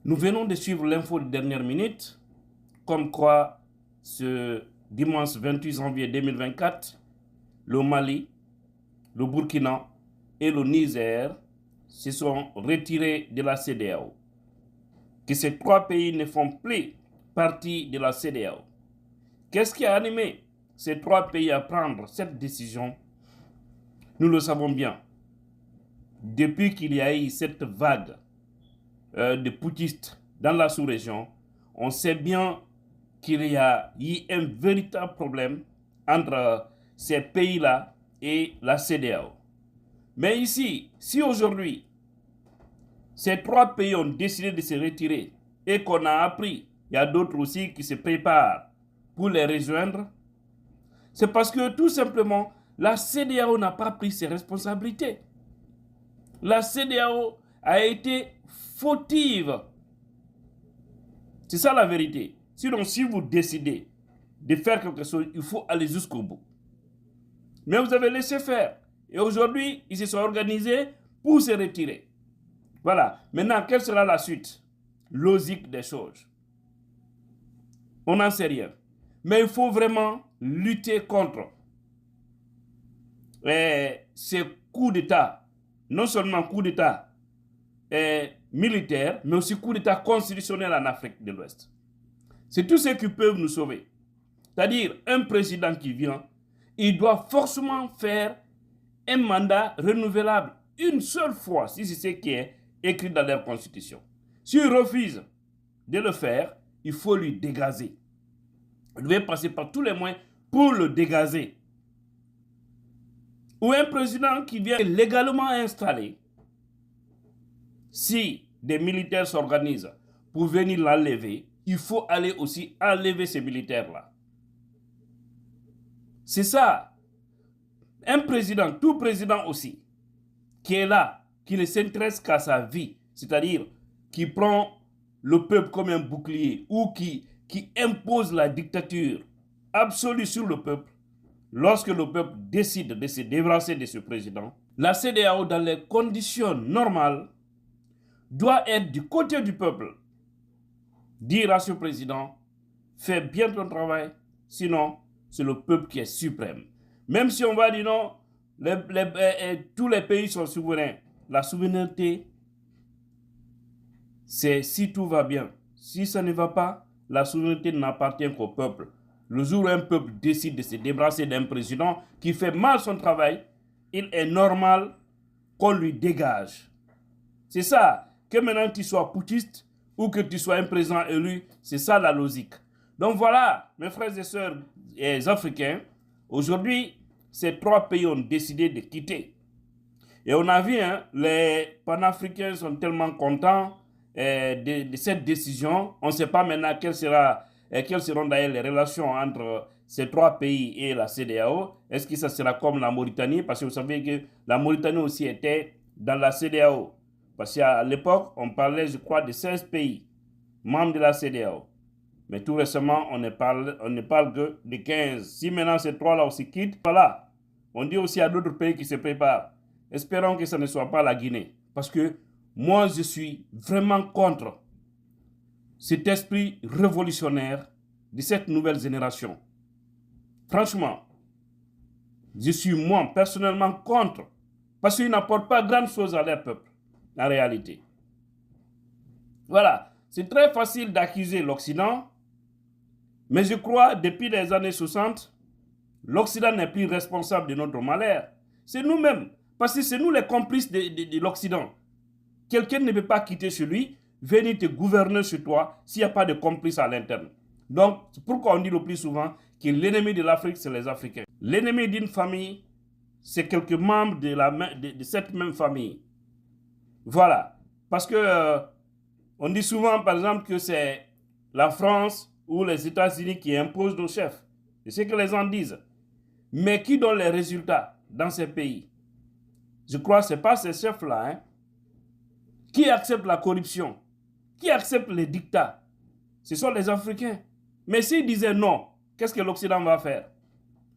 Nous venons de suivre l'info de dernière minute, comme quoi ce dimanche 28 janvier 2024, le Mali, le Burkina et le Niger se sont retirés de la CEDEAO. Que ces trois pays ne font plus partie de la CEDEAO. Qu'est-ce qui a animé ces trois pays à prendre cette décision? Nous le savons bien. Depuis qu'il y a eu cette vague de putschistes dans la sous-région, on sait bien qu'il y a eu un véritable problème entre ces pays-là et la CEDEAO. Mais ici, si aujourd'hui, ces trois pays ont décidé de se retirer et qu'on a appris, il y a d'autres aussi qui se préparent pour les rejoindre, c'est parce que tout simplement, la CEDEAO n'a pas pris ses responsabilités. La CEDEAO a été fautive. C'est ça la vérité. Sinon, si vous décidez de faire quelque chose, il faut aller jusqu'au bout. Mais vous avez laissé faire. Et aujourd'hui, ils se sont organisés pour se retirer. Voilà. Maintenant, quelle sera la suite logique des choses? On n'en sait rien. Mais il faut vraiment lutter contre ces coups d'État. Non seulement coups d'État militaires, mais aussi coups d'État constitutionnels en Afrique de l'Ouest. C'est tout ce qui peut nous sauver. C'est-à-dire, un président qui vient, il doit forcément faire un mandat renouvelable une seule fois, si c'est ce qui est écrit dans leur constitution. S'il refuse de le faire, il faut lui dégazer. Il doit passer par tous les moyens pour le dégazer. Ou un président qui vient légalement installé, si des militaires s'organisent pour venir l'enlever, il faut aller aussi enlever ces militaires-là. C'est ça. Un président, tout président aussi, qui est là, qui ne s'intéresse qu'à sa vie, c'est-à-dire qui prend le peuple comme un bouclier ou qui impose la dictature absolue sur le peuple, lorsque le peuple décide de se débarrasser de ce président, la CEDEAO, dans les conditions normales, doit être du côté du peuple. Dire à ce président, fais bien ton travail, sinon c'est le peuple qui est suprême. Même si on va dire non, tous les pays sont souverains. La souveraineté, c'est si tout va bien. Si ça ne va pas, la souveraineté n'appartient qu'au peuple. Le jour où un peuple décide de se débarrasser d'un président qui fait mal son travail, il est normal qu'on lui dégage. C'est ça. Que maintenant tu sois putschiste ou que tu sois un président élu, c'est ça la logique. Donc voilà, mes frères et sœurs africains, aujourd'hui, ces trois pays ont décidé de quitter. Et on a vu, hein, les panafricains sont tellement contents de cette décision. On ne sait pas maintenant quelles seront d'ailleurs les relations entre ces trois pays et la CEDEAO. Est-ce que ça sera comme la Mauritanie? Parce que vous savez que la Mauritanie aussi était dans la CEDEAO. Parce qu'à l'époque, on parlait, je crois, de 16 pays membres de la CEDEAO. Mais tout récemment, on ne parle que de 15. Si maintenant ces trois-là aussi quittent, voilà. On dit aussi à d'autres pays qui se préparent. Espérons que ce ne soit pas la Guinée. Parce que moi, je suis vraiment contre cet esprit révolutionnaire de cette nouvelle génération. Franchement, je suis moi, personnellement, contre. Parce qu'ils n'apportent pas grand chose à leur peuple, en réalité. Voilà. C'est très facile d'accuser l'Occident, mais je crois, depuis les années 60, l'Occident n'est plus responsable de notre malheur. C'est nous-mêmes. Parce que c'est nous les complices de l'Occident. Quelqu'un ne peut pas quitter chez lui, venir te gouverner chez toi s'il n'y a pas de complice à l'interne. Donc, c'est pourquoi on dit le plus souvent que l'ennemi de l'Afrique, c'est les Africains. L'ennemi d'une famille, c'est quelques membres de cette même famille. Voilà. Parce que on dit souvent, par exemple, que c'est la France ou les États-Unis qui imposent nos chefs. C'est ce que les gens disent. Mais qui donne les résultats dans ces pays? Je crois que ce n'est pas ces chefs-là. Hein, qui acceptent la corruption? Qui acceptent les dictats? Ce sont les Africains. Mais s'ils disaient non, qu'est-ce que l'Occident va faire?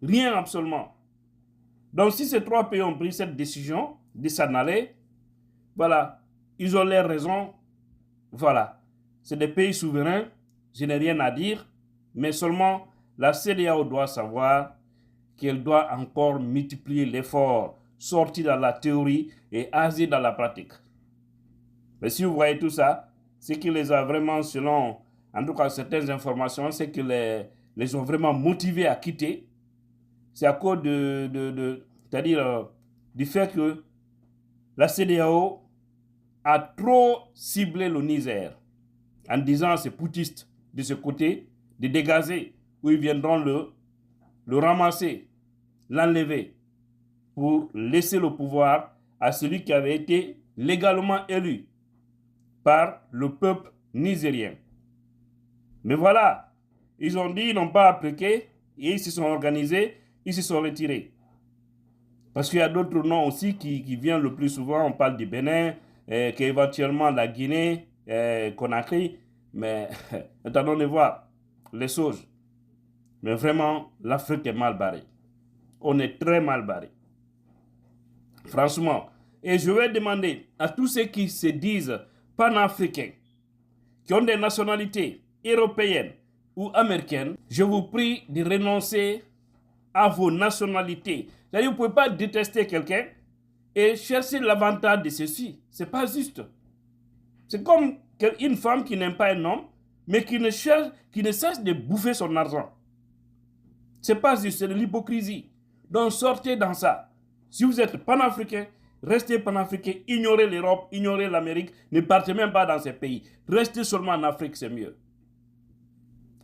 Rien absolument. Donc si ces trois pays ont pris cette décision de s'en aller, voilà, ils ont leurs raisons, voilà. c'est des pays souverains, je n'ai rien à dire, mais seulement la CEDEAO doit savoir qu'elle doit encore multiplier l'effort, sortir dans la théorie et agir dans la pratique. Mais si vous voyez tout ça, ce qui les a vraiment, selon en tout cas certaines informations, c'est que les ont vraiment motivés à quitter. C'est à cause c'est-à-dire du fait que la CEDEAO a trop ciblé le Niger en disant à ces poutistes de ce côté de dégager, où ils viendront le ramasser, l'enlever pour laisser le pouvoir à celui qui avait été légalement élu par le peuple nigérien. Mais voilà, ils ont dit, ils n'ont pas appliqué, et ils se sont organisés, ils se sont retirés. Parce qu'il y a d'autres noms aussi qui viennent le plus souvent, on parle du Bénin, qu'éventuellement la Guinée, Conakry, mais attendons de voir les choses. Mais vraiment, l'Afrique est mal barrée. On est très mal barré. Franchement. Et je vais demander à tous ceux qui se disent panafricains, qui ont des nationalités européennes ou américaines, je vous prie de renoncer à vos nationalités. C'est-à-dire, vous ne pouvez pas détester quelqu'un et chercher l'avantage de ceci. Ce n'est pas juste. C'est comme une femme qui n'aime pas un homme, mais qui ne cesse de bouffer son argent. Ce n'est pas juste, c'est de l'hypocrisie. Donc sortez dans ça. Si vous êtes panafricain, restez panafricain, ignorez l'Europe, ignorez l'Amérique, ne partez même pas dans ces pays. Restez seulement en Afrique, c'est mieux.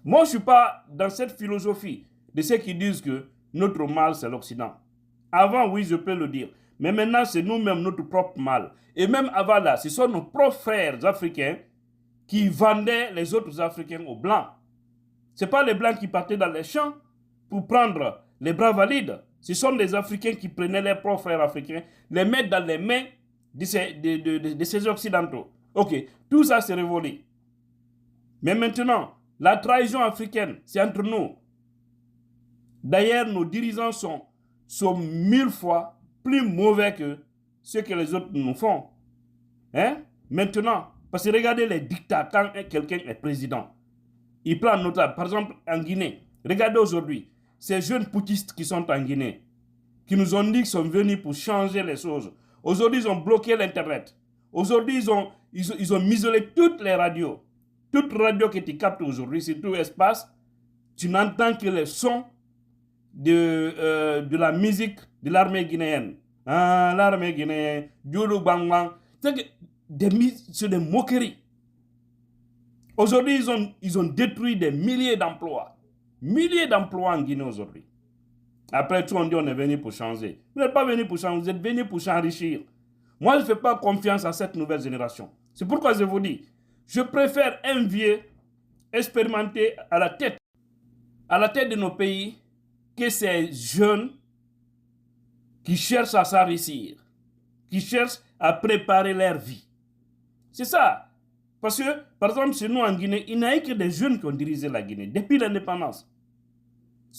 Moi, je ne suis pas dans cette philosophie de ceux qui disent que notre mal, c'est l'Occident. Avant, oui, je peux le dire. Mais maintenant, c'est nous-mêmes notre propre mal. Et même avant là, ce sont nos propres frères africains qui vendaient les autres Africains aux Blancs. Ce n'est pas les Blancs qui partaient dans les champs pour prendre les bras valides. Ce sont des Africains qui prenaient leurs propres frères africains, les mettent dans les mains de ces Occidentaux. Ok, tout ça c'est révolu. Mais maintenant, la trahison africaine, c'est entre nous. D'ailleurs, nos dirigeants sont 1000 fois plus mauvais que ce que les autres nous font. Hein? Maintenant, parce que regardez les dictats quand quelqu'un est président. Il prend notable. Par exemple, en Guinée, regardez aujourd'hui, ces jeunes poutistes qui sont en Guinée, qui nous ont dit qu'ils sont venus pour changer les choses. Aujourd'hui, ils ont bloqué l'Internet. Aujourd'hui, ils ont isolé toutes les radios. Toute radio que tu captes aujourd'hui, c'est tout espace, tu n'entends que les sons de la musique de l'armée guinéenne. Ah, l'armée guinéenne, Djoulou Bang Bang. C'est des moqueries. Aujourd'hui, ils ont détruit des milliers d'emplois. Milliers d'emplois en Guinée aujourd'hui. Après tout, on dit on est venu pour changer. Vous n'êtes pas venu pour changer, vous êtes venu pour s'enrichir. Moi, je ne fais pas confiance à cette nouvelle génération. C'est pourquoi je vous dis, je préfère un vieux expérimenté à la tête de nos pays que ces jeunes qui cherchent à s'enrichir, qui cherchent à préparer leur vie. C'est ça. Parce que, par exemple, chez nous en Guinée, il n'y a eu que des jeunes qui ont dirigé la Guinée depuis l'indépendance.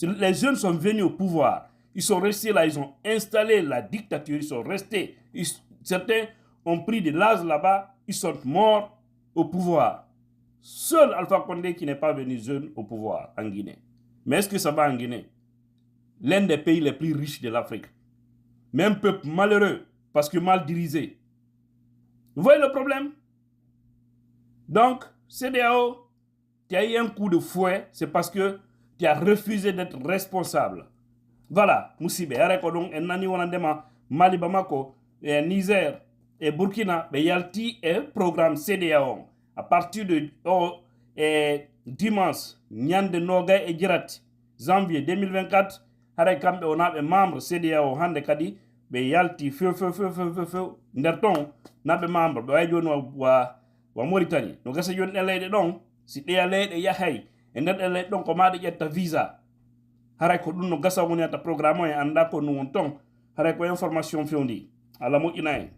Les jeunes sont venus au pouvoir. Ils sont restés là, ils ont installé la dictature, ils sont restés. Certains ont pris de l'âge là-bas, ils sont morts au pouvoir. Seul Alpha Condé qui n'est pas venu jeune au pouvoir en Guinée. Mais est-ce que ça va en Guinée? L'un des pays les plus riches de l'Afrique. Mais un peuple malheureux parce que mal dirigé. Vous voyez le problème? Donc, CEDEAO, tu as eu un coup de fouet, c'est parce que tu as refusé d'être responsable. Voilà, Moussibé, Arekodong, et Nani Wanandema, Mali Bamako, et Niger, et Burkina, et Yalti, et programme CEDEAO. À partir de dimanche, Nyande Noga et Girat, janvier 2024, Arekambe, on a un membre CEDEAO, Hande Kadi, et Yalti, feu, Nerton, n'a membre, wa Mauritanie no gasa yon elede don si de elede yahay e nder elede don ko maade ƴetta visa haray ko ɗum no gasa woni ata programme o e anda ko no won ton haray ko information fewndi ala moƴƴina en